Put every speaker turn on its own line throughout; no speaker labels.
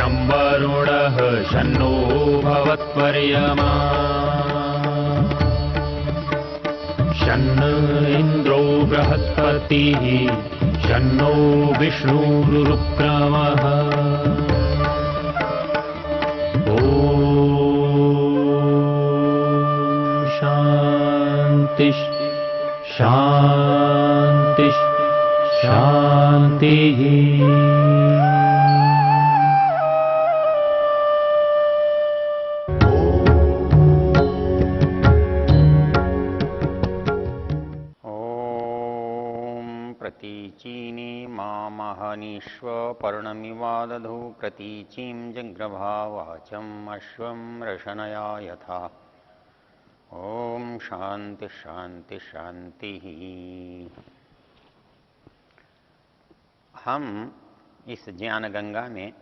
शं वरुणः शन्नो भवत्पर्यमा शन्न इन्द्रो बृहस्पतिः शन्नो विष्णुरुक्रमः ॐ शान्ति शान्ति शान्तिः।
प्रतीचीनि मामहनीष्व पर्णमिवादधु प्रतीचीं जग्रभावाचम् अश्वं रशनया यथा। ओम शांति शांति शांति। हम इस ज्ञान गंगा में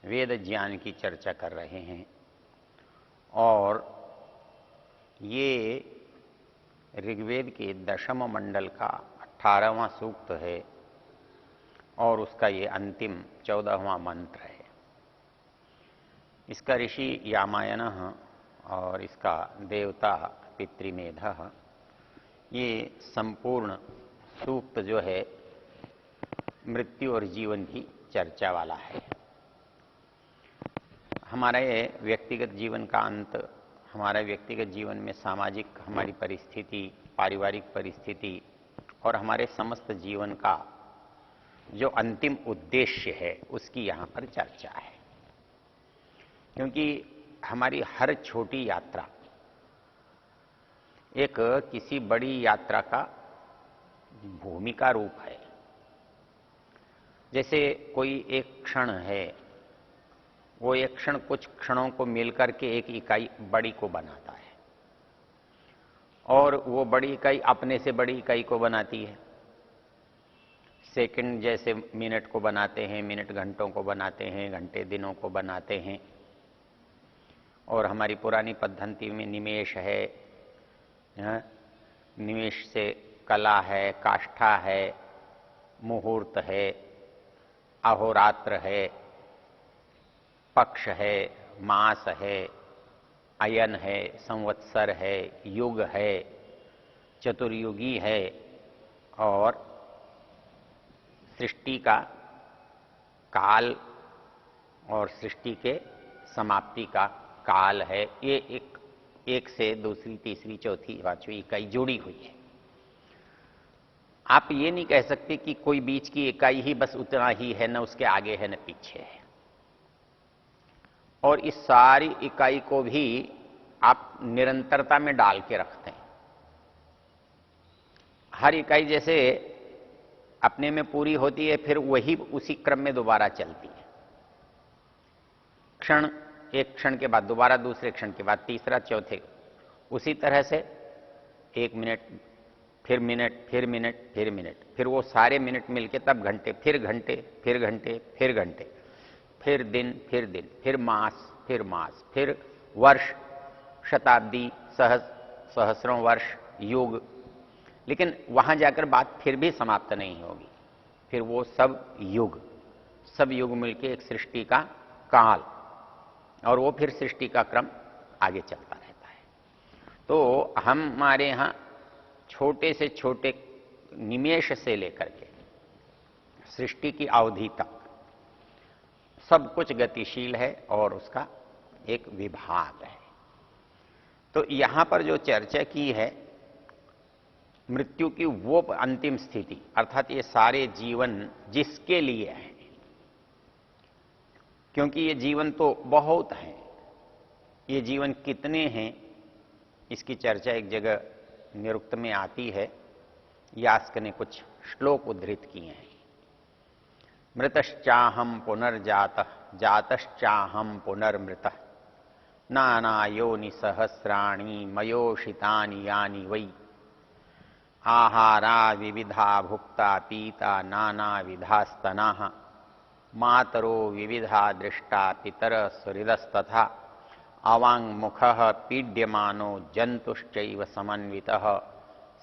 वेद ज्ञान की चर्चा कर रहे हैं और ये ऋग्वेद के दशम मंडल का 18वां सूक्त है और उसका ये अंतिम 14वां मंत्र है। इसका ऋषि यामायनः और इसका देवता पितृमेधः। ये संपूर्ण सूक्त जो है मृत्यु और जीवन की चर्चा वाला है। हमारा ये व्यक्तिगत जीवन का अंत, हमारा व्यक्तिगत जीवन में सामाजिक हमारी परिस्थिति, पारिवारिक परिस्थिति और हमारे समस्त जीवन का जो अंतिम उद्देश्य है उसकी यहाँ पर चर्चा है। क्योंकि हमारी हर छोटी यात्रा एक किसी बड़ी यात्रा का भूमिका रूप है। जैसे कोई एक क्षण है, वो एक क्षण कुछ क्षणों को मिलकर के एक इकाई बड़ी को बनाता है और वो बड़ी इकाई अपने से बड़ी इकाई को बनाती है। सेकंड जैसे मिनट को बनाते हैं, मिनट घंटों को बनाते हैं, घंटे दिनों को बनाते हैं। और हमारी पुरानी पद्धति में निमेष है, निमेष से कला है, काष्ठा है, मुहूर्त है, अहोरात्र है, पक्ष है, मास है, अयन है, संवत्सर है, युग है, चतुर्युगी है और सृष्टि का काल और सृष्टि के समाप्ति का काल है। ये एक से दूसरी, तीसरी, चौथी, पांचवी इकाई जुड़ी हुई है। आप ये नहीं कह सकते कि कोई बीच की इकाई ही बस उतना ही है, न उसके आगे है न पीछे है। और इस सारी इकाई को भी आप निरंतरता में डाल के रखते हैं। हर इकाई जैसे अपने में पूरी होती है, फिर वही उसी क्रम में दोबारा चलती है। क्षण, एक क्षण के बाद दोबारा दूसरे क्षण के बाद तीसरा, चौथे, उसी तरह से एक मिनट, फिर मिनट, फिर मिनट, फिर मिनट, फिर वो सारे मिनट मिलके तब घंटे, फिर घंटे, फिर घंटे, फिर घंटे, फिर दिन, फिर दिन, फिर मास, फिर मास, फिर वर्ष, शताब्दी, सहस्रों वर्ष, युग। लेकिन वहां जाकर बात फिर भी समाप्त नहीं होगी। फिर वो सब युग मिलके एक सृष्टि का काल, और वो फिर सृष्टि का क्रम आगे चलता रहता है। तो हमारे यहाँ छोटे से छोटे निमेष से लेकर के सृष्टि की अवधि तक सब कुछ गतिशील है और उसका एक विभाग है। तो यहां पर जो चर्चा की है मृत्यु की, वो अंतिम स्थिति, अर्थात ये सारे जीवन जिसके लिए है, क्योंकि ये जीवन तो बहुत है। ये जीवन कितने हैं इसकी चर्चा एक जगह निरुक्त में आती है। यास्क ने कुछ श्लोक उद्धृत किए हैं। मृतश्चाहम पुनर्जातः जातश्चाहम पुनर्मृतः नाना योनि सहस्राणि मयोषितानि यानि वै आहारा विविधा भुक्ता पीता नाना विधास्तनाः मातरो विविधा दृष्टा पितर सुहृदस्तथा अवाङ्मुखः पीड्यमानो जन्तुश्चैव समन्वितः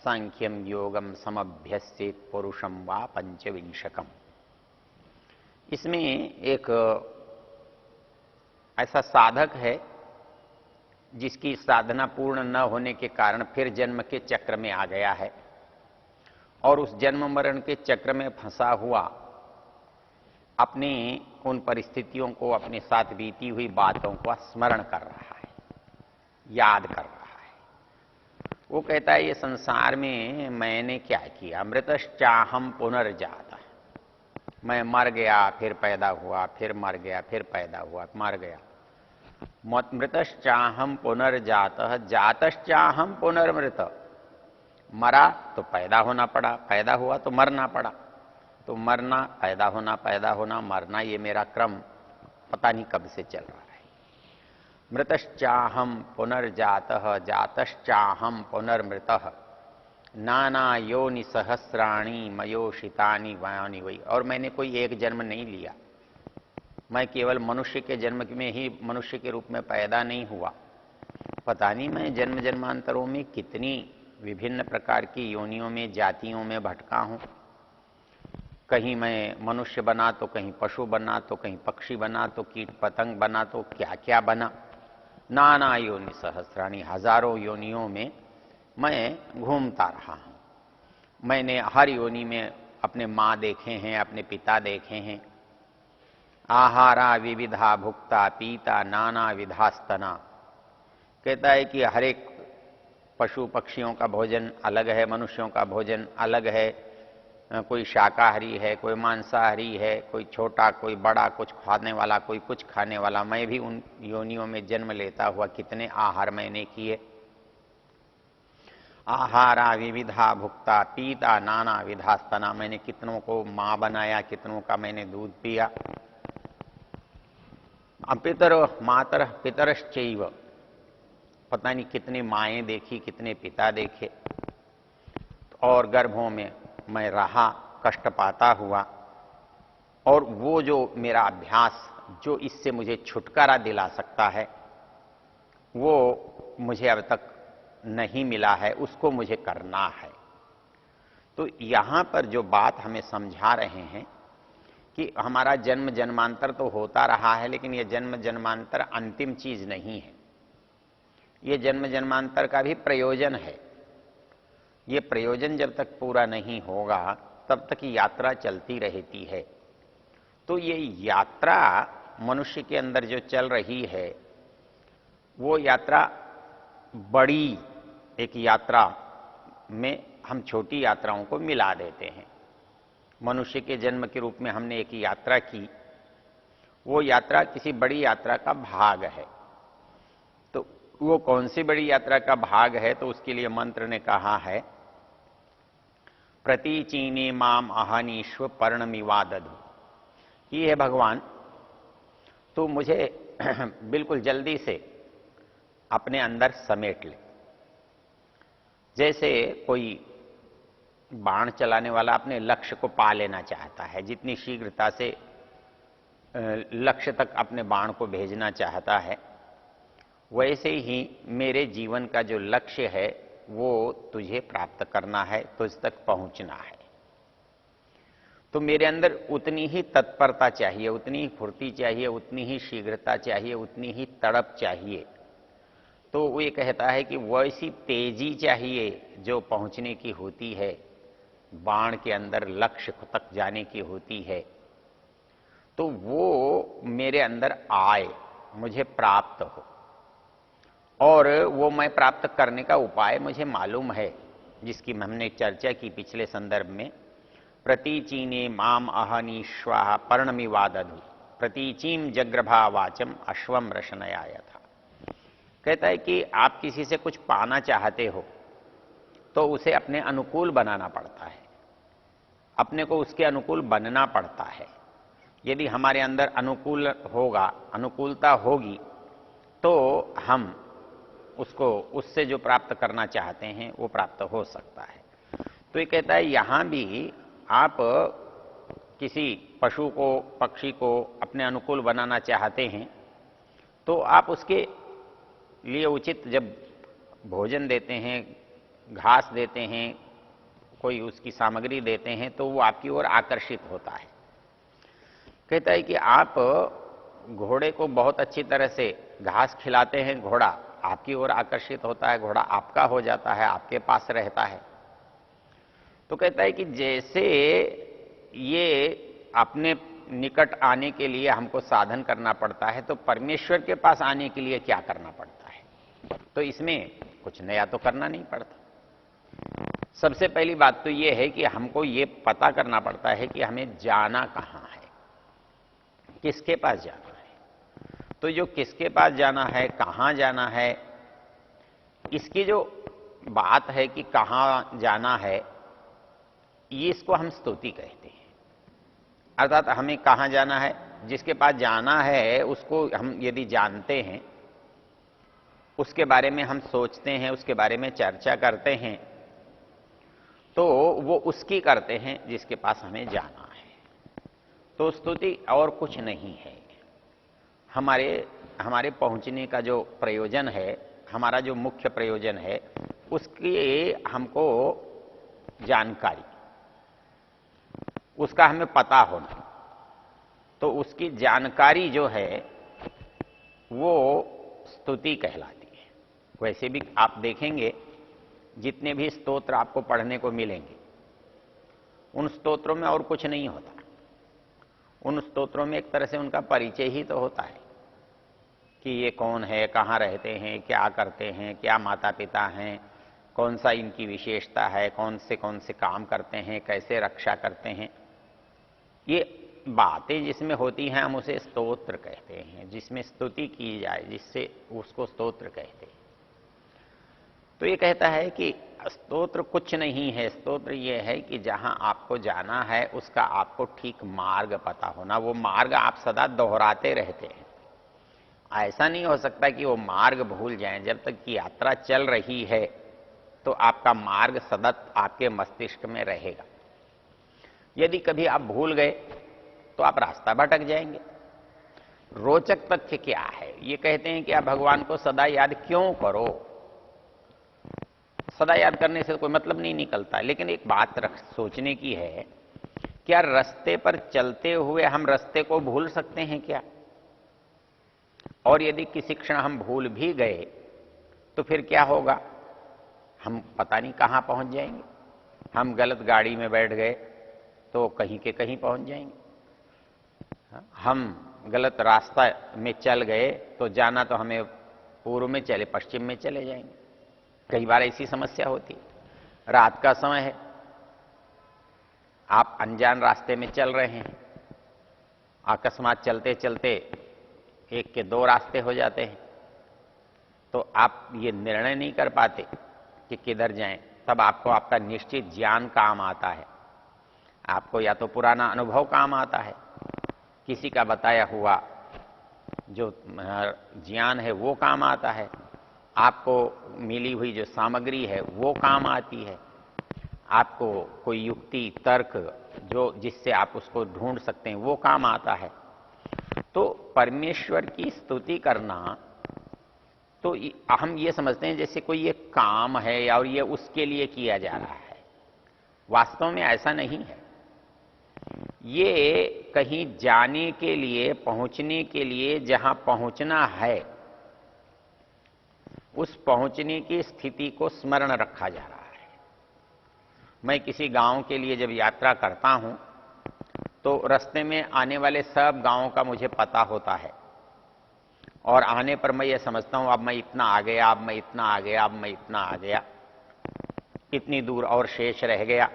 सांख्यम योगम समभ्यस्येत् पुरुषम वा पंचविंशकम। इसमें एक ऐसा साधक है जिसकी साधना पूर्ण न होने के कारण फिर जन्म के चक्र में आ गया है और उस जन्म मरण के चक्र में फंसा हुआ अपनी उन परिस्थितियों को, अपने साथ बीती हुई बातों को स्मरण कर रहा है, याद कर रहा है। वो कहता है ये संसार में मैंने क्या किया, मृतश्चाहम पुनर्जात, मैं मर गया फिर पैदा हुआ, फिर मर गया फिर पैदा हुआ, मर गया। मृतश्चाहम पुनर्जात जातश्चाहम पुनर्मृत, मरा तो पैदा होना पड़ा, पैदा हुआ तो मरना पड़ा, तो मरना पैदा होना मरना, ये मेरा क्रम पता नहीं कब से चल रहा है। मृतश्चाहम पुनर्जातः जातश्चाहम पुनर्मृतः नाना योनि सहस्राणी मयोषितानि वानि वै। और मैंने कोई एक जन्म नहीं लिया, मैं केवल मनुष्य के जन्म में ही मनुष्य के रूप में पैदा नहीं हुआ, पता नहीं मैं जन्म जन्मांतरों में कितनी विभिन्न प्रकार की योनियों में, जातियों में भटका हूं। कहीं मैं मनुष्य बना तो कहीं पशु बना तो कहीं पक्षी बना तो कीट पतंग बना तो क्या क्या बना। नाना योनि सहस्राणी, हजारों योनियों में मैं घूमता रहा हूं। मैंने हर योनि में अपने माँ देखे हैं, अपने पिता देखे हैं। आहारा विविधा भुक्ता पीता नाना विधास्तना, कहता है कि हर एक पशु पक्षियों का भोजन अलग है, मनुष्यों का भोजन अलग है। कोई शाकाहारी है, कोई मांसाहारी है, कोई छोटा कोई बड़ा, कुछ खाने वाला कोई कुछ खाने वाला। मैं भी उन योनियों में जन्म लेता हुआ कितने आहार मैंने किए। आहारा विविधा भुक्ता पीता नाना विधास्तना, मैंने कितनों को मां बनाया, कितनों का मैंने दूध पिया। पितर मातर पितरश्चैव, पता नहीं कितनी माएँ देखी, कितने पिता देखे। और गर्भों में मैं रहा, कष्ट पाता हुआ। और वो जो मेरा अभ्यास जो इससे मुझे छुटकारा दिला सकता है, वो मुझे अब तक नहीं मिला है, उसको मुझे करना है। तो यहां पर जो बात हमें समझा रहे हैं कि हमारा जन्म जन्मांतर तो होता रहा है, लेकिन यह जन्म जन्मांतर अंतिम चीज नहीं है। ये जन्म जन्मांतर का भी प्रयोजन है। ये प्रयोजन जब तक पूरा नहीं होगा तब तक यात्रा चलती रहती है। तो ये यात्रा मनुष्य के अंदर जो चल रही है, वो यात्रा बड़ी एक यात्रा में हम छोटी यात्राओं को मिला देते हैं। मनुष्य के जन्म के रूप में हमने एक यात्रा की, वो यात्रा किसी बड़ी यात्रा का भाग है। तो वो कौन सी बड़ी यात्रा का भाग है, तो उसके लिए मंत्र ने कहा है, प्रतीचीने माम अहनीश्व पर्णमिवादधु, कि है भगवान तो मुझे बिल्कुल जल्दी से अपने अंदर समेट ले। जैसे कोई बाण चलाने वाला अपने लक्ष्य को पा लेना चाहता है, जितनी शीघ्रता से लक्ष्य तक अपने बाण को भेजना चाहता है, वैसे ही मेरे जीवन का जो लक्ष्य है वो तुझे प्राप्त करना है, तुझ तक पहुंचना है। तो मेरे अंदर उतनी ही तत्परता चाहिए, उतनी ही फुर्ती चाहिए, उतनी ही शीघ्रता चाहिए, उतनी ही तड़प चाहिए। तो वो ये कहता है कि वैसी तेजी चाहिए जो पहुंचने की होती है, बाण के अंदर लक्ष्य तक जाने की होती है। तो वो मेरे अंदर आए, मुझे प्राप्त हो, और वो मैं प्राप्त करने का उपाय मुझे मालूम है, जिसकी हमने चर्चा की पिछले संदर्भ में। प्रतीचीने माम अहनीश्वाह पर्णमिवादधु प्रतीचीम जग्रभा वाचम अश्वम रशनयाय था। कहता है कि आप किसी से कुछ पाना चाहते हो तो उसे अपने अनुकूल बनाना पड़ता है, अपने को उसके अनुकूल बनना पड़ता है। यदि हमारे अंदर अनुकूल होगा, अनुकूलता होगी, तो हम उसको, उससे जो प्राप्त करना चाहते हैं वो प्राप्त हो सकता है। तो ये कहता है यहां भी आप किसी पशु को, पक्षी को अपने अनुकूल बनाना चाहते हैं तो आप उसके लिए उचित जब भोजन देते हैं, घास देते हैं, कोई उसकी सामग्री देते हैं, तो वो आपकी ओर आकर्षित होता है। कहता है कि आप घोड़े को बहुत अच्छी तरह से घास खिलाते हैं, घोड़ा आपकी ओर आकर्षित होता है, घोड़ा आपका हो जाता है, आपके पास रहता है। तो कहता है कि जैसे ये अपने निकट आने के लिए हमको साधन करना पड़ता है, तो परमेश्वर के पास आने के लिए क्या करना पड़ता है? तो इसमें कुछ नया तो करना नहीं पड़ता। सबसे पहली बात तो ये है कि हमको ये पता करना पड़ता है कि हमें जाना कहाँ है, किसके पास जाना है। तो जो किसके पास जाना है, कहाँ जाना है, इसकी जो बात है कि कहाँ जाना है, ये इसको हम स्तुति कहते हैं। अर्थात हमें कहाँ जाना है, जिसके पास जाना है उसको हम यदि जानते हैं, उसके बारे में हम सोचते हैं, उसके बारे में चर्चा करते हैं, तो वो उसकी करते हैं जिसके पास हमें जाना है। तो स्तुति और कुछ नहीं है। हमारे पहुंचने का जो प्रयोजन है, हमारा जो मुख्य प्रयोजन है, उसकी हमको जानकारी, उसका हमें पता होना। तो उसकी जानकारी जो है वो स्तुति कहलाती है। वैसे भी आप देखेंगे जितने भी स्तोत्र आपको पढ़ने को मिलेंगे, उन स्तोत्रों में और कुछ नहीं होता। उन स्तोत्रों में एक तरह से उनका परिचय ही तो होता है कि ये कौन है, कहाँ रहते हैं, क्या करते हैं, क्या माता पिता हैं, कौन सा इनकी विशेषता है, कौन से काम करते हैं, कैसे रक्षा करते हैं। ये बातें जिसमें होती हैं हम उसे स्तोत्र कहते हैं, जिसमें स्तुति की जाए, जिससे उसको स्तोत्र कहते हैं। तो ये कहता है कि स्तोत्र कुछ नहीं है। स्तोत्र ये है कि जहां आपको जाना है उसका आपको ठीक मार्ग पता होना। वो मार्ग आप सदा दोहराते रहते हैं। ऐसा नहीं हो सकता कि वो मार्ग भूल जाएं। जब तक कि यात्रा चल रही है तो आपका मार्ग सतत आपके मस्तिष्क में रहेगा। यदि कभी आप भूल गए तो आप रास्ता भटक जाएंगे। रोचक तथ्य क्या है? ये कहते हैं कि आप भगवान को सदा याद क्यों करो। सदा याद करने से कोई मतलब नहीं निकलता। लेकिन एक बात सोचने की है, क्या रास्ते पर चलते हुए हम रास्ते को भूल सकते हैं क्या? और यदि किसी क्षण हम भूल भी गए तो फिर क्या होगा? हम पता नहीं कहां पहुंच जाएंगे। हम गलत गाड़ी में बैठ गए तो कहीं के कहीं पहुंच जाएंगे। हम गलत रास्ता में चल गए तो जाना तो हमें पूर्व में चले, पश्चिम में चले जाएंगे। कई बार ऐसी समस्या होती है। रात का समय है, आप अनजान रास्ते में चल रहे हैं, अकस्मात चलते चलते एक के दो रास्ते हो जाते हैं, तो आप ये निर्णय नहीं कर पाते कि किधर जाएं। तब आपको आपका निश्चित ज्ञान काम आता है। आपको या तो पुराना अनुभव काम आता है, किसी का बताया हुआ जो ज्ञान है वो काम आता है, आपको मिली हुई जो सामग्री है वो काम आती है, आपको कोई युक्ति तर्क जो जिससे आप उसको ढूंढ सकते हैं वो काम आता है। तो परमेश्वर की स्तुति करना तो हम ये समझते हैं जैसे कोई ये काम है और ये उसके लिए किया जा रहा है। वास्तव में ऐसा नहीं है। ये कहीं जाने के लिए, पहुंचने के लिए, जहां पहुंचना है उस पहुंचने की स्थिति को स्मरण रखा जा रहा है। मैं किसी गांव के लिए जब यात्रा करता हूं तो रास्ते में आने वाले सब गांवों का मुझे पता होता है, और आने पर मैं ये समझता हूं अब मैं इतना आ गया, अब मैं इतना आ गया, अब मैं इतना आ गया, इतनी दूर और शेष रह गया।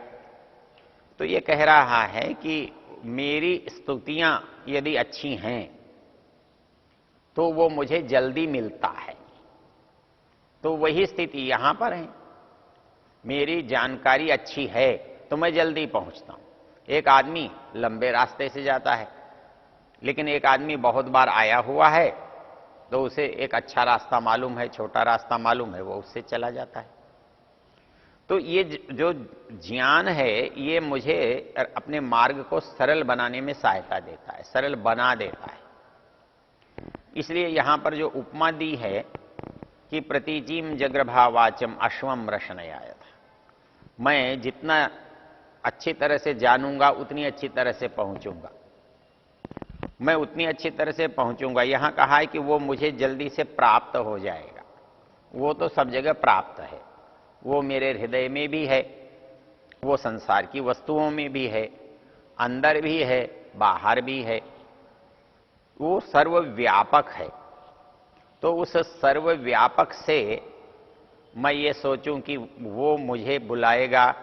तो ये कह रहा है कि मेरी स्तुतियां यदि अच्छी हैं तो वो मुझे जल्दी मिलता है। तो वही स्थिति यहां पर है। मेरी जानकारी अच्छी है तो मैं जल्दी पहुंचता हूं। एक आदमी लंबे रास्ते से जाता है, लेकिन एक आदमी बहुत बार आया हुआ है तो उसे एक अच्छा रास्ता मालूम है, छोटा रास्ता मालूम है, वो उससे चला जाता है। तो ये जो ज्ञान है ये मुझे अपने मार्ग को सरल बनाने में सहायता देता है, सरल बना देता है। इसलिए यहां पर जो उपमा दी है कि प्रतीचीम जग्रभावाचम अश्वम रशनयाय, मैं जितना अच्छी तरह से जानूंगा उतनी अच्छी तरह से पहुंचूंगा। मैं उतनी अच्छी तरह से पहुंचूंगा। यहां कहा है कि वो मुझे जल्दी से प्राप्त हो जाएगा। वो तो सब जगह प्राप्त है, वो मेरे हृदय में भी है, वो संसार की वस्तुओं में भी है, अंदर भी है, बाहर भी है, वो सर्वव्यापक है। तो उस सर्वव्यापक से मैं ये सोचूं कि वो मुझे बुलाएगा,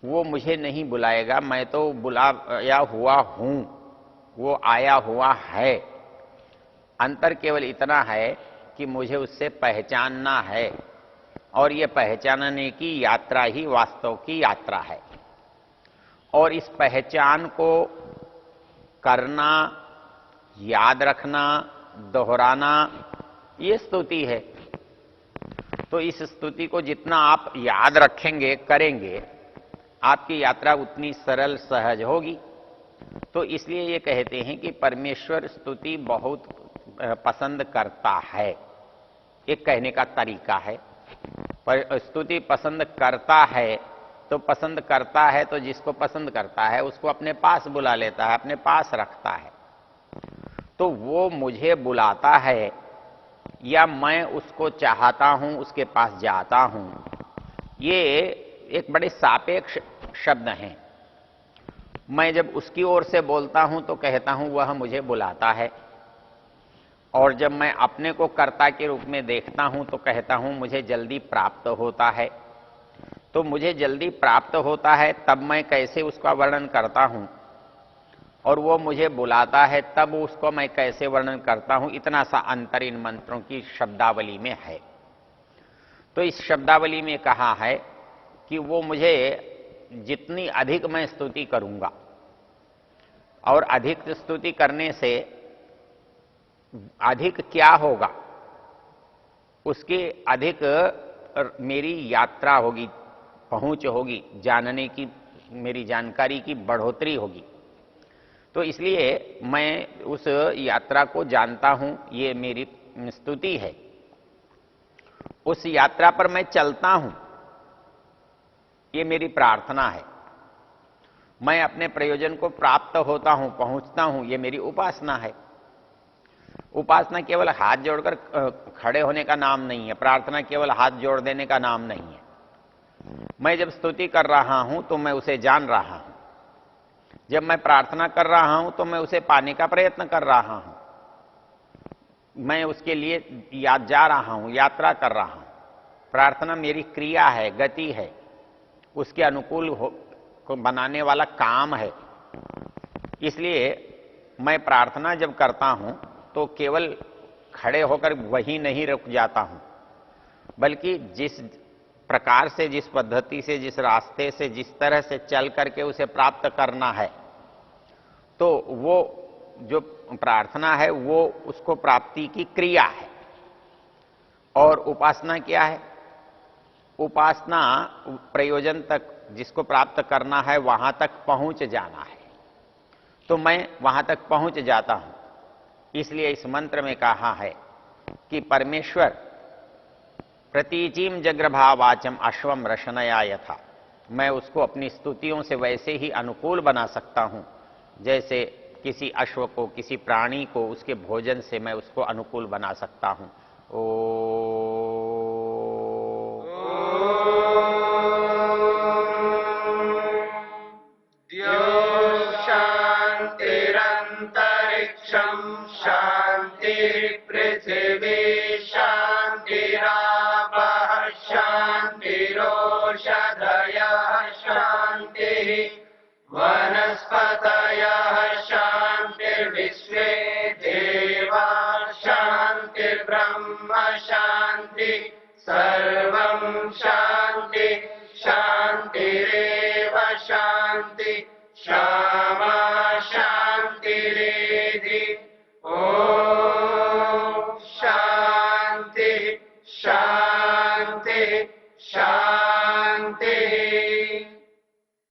वो मुझे नहीं बुलाएगा, मैं तो बुलाया हुआ हूं, वो आया हुआ है। अंतर केवल इतना है कि मुझे उससे पहचानना है, और ये पहचानने की यात्रा ही वास्तव की यात्रा है। और इस पहचान को करना, याद रखना, दोहराना, ये स्तुति है। तो इस स्तुति को जितना आप याद रखेंगे, करेंगे, आपकी यात्रा उतनी सरल सहज होगी। तो इसलिए ये कहते हैं कि परमेश्वर स्तुति बहुत पसंद करता है। एक कहने का तरीका है, पर स्तुति पसंद करता है। तो पसंद करता है तो जिसको पसंद करता है उसको अपने पास बुला लेता है, अपने पास रखता है। तो वो मुझे बुलाता है या मैं उसको चाहता हूं, उसके पास जाता हूं, ये एक बड़े सापेक्ष शब्द हैं। मैं जब उसकी ओर से बोलता हूं तो कहता हूं वह मुझे बुलाता है, और जब मैं अपने को कर्ता के रूप में देखता हूं तो कहता हूं मुझे जल्दी प्राप्त होता है। तो मुझे जल्दी प्राप्त होता है तब मैं कैसे उसका वर्णन करता हूं, और वो मुझे बुलाता है तब उसको मैं कैसे वर्णन करता हूं। इतना सा अंतर इन मंत्रों की शब्दावली में है। तो इस शब्दावली में कहा है कि वो मुझे जितनी अधिक मैं स्तुति करूंगा, और अधिक स्तुति करने से अधिक क्या होगा, उसके अधिक मेरी यात्रा होगी, पहुंच होगी, जानने की, मेरी जानकारी की बढ़ोतरी होगी। तो इसलिए मैं उस यात्रा को जानता हूं, ये मेरी स्तुति है। उस यात्रा पर मैं चलता हूं, ये मेरी प्रार्थना है। मैं अपने प्रयोजन को प्राप्त होता हूं, पहुंचता हूं, ये मेरी उपासना है। उपासना केवल हाथ जोड़कर खड़े होने का नाम नहीं है, प्रार्थना केवल हाथ जोड़ देने का नाम नहीं है। मैं जब स्तुति कर रहा हूं तो मैं उसे जान रहा हूं, जब मैं प्रार्थना कर रहा हूं तो मैं उसे पाने का प्रयत्न कर रहा हूं, मैं उसके लिए याद जा रहा हूं, यात्रा कर रहा हूं। प्रार्थना मेरी क्रिया है, गति है, उसके अनुकूल को बनाने वाला काम है। इसलिए मैं प्रार्थना जब करता हूं तो केवल खड़े होकर वहीं नहीं रुक जाता हूं, बल्कि जिस प्रकार से, जिस पद्धति से, जिस रास्ते से, जिस तरह से चल करके उसे प्राप्त करना है, तो वो जो प्रार्थना है वो उसको प्राप्ति की क्रिया है। और उपासना क्या है? उपासना प्रयोजन तक, जिसको प्राप्त करना है वहां तक पहुंच जाना है। तो मैं वहां तक पहुंच जाता हूं। इसलिए इस मंत्र में कहा है कि परमेश्वर प्रतीचीम जग्रभावाचम अश्वम रशनया यथा, मैं उसको अपनी स्तुतियों से वैसे ही अनुकूल बना सकता हूं जैसे किसी अश्व को, किसी प्राणी को उसके भोजन से मैं उसको अनुकूल बना सकता हूं।
शांतिरंतरिक्षम शांति पृथिवी शांतिरापः शांतिरोषधयः शांति वनस्पतयः शांतिर्विश्वे देवा शांतिर्ब्रह्म शांति सर्वं शांति शांतिरेव शांति क्षमा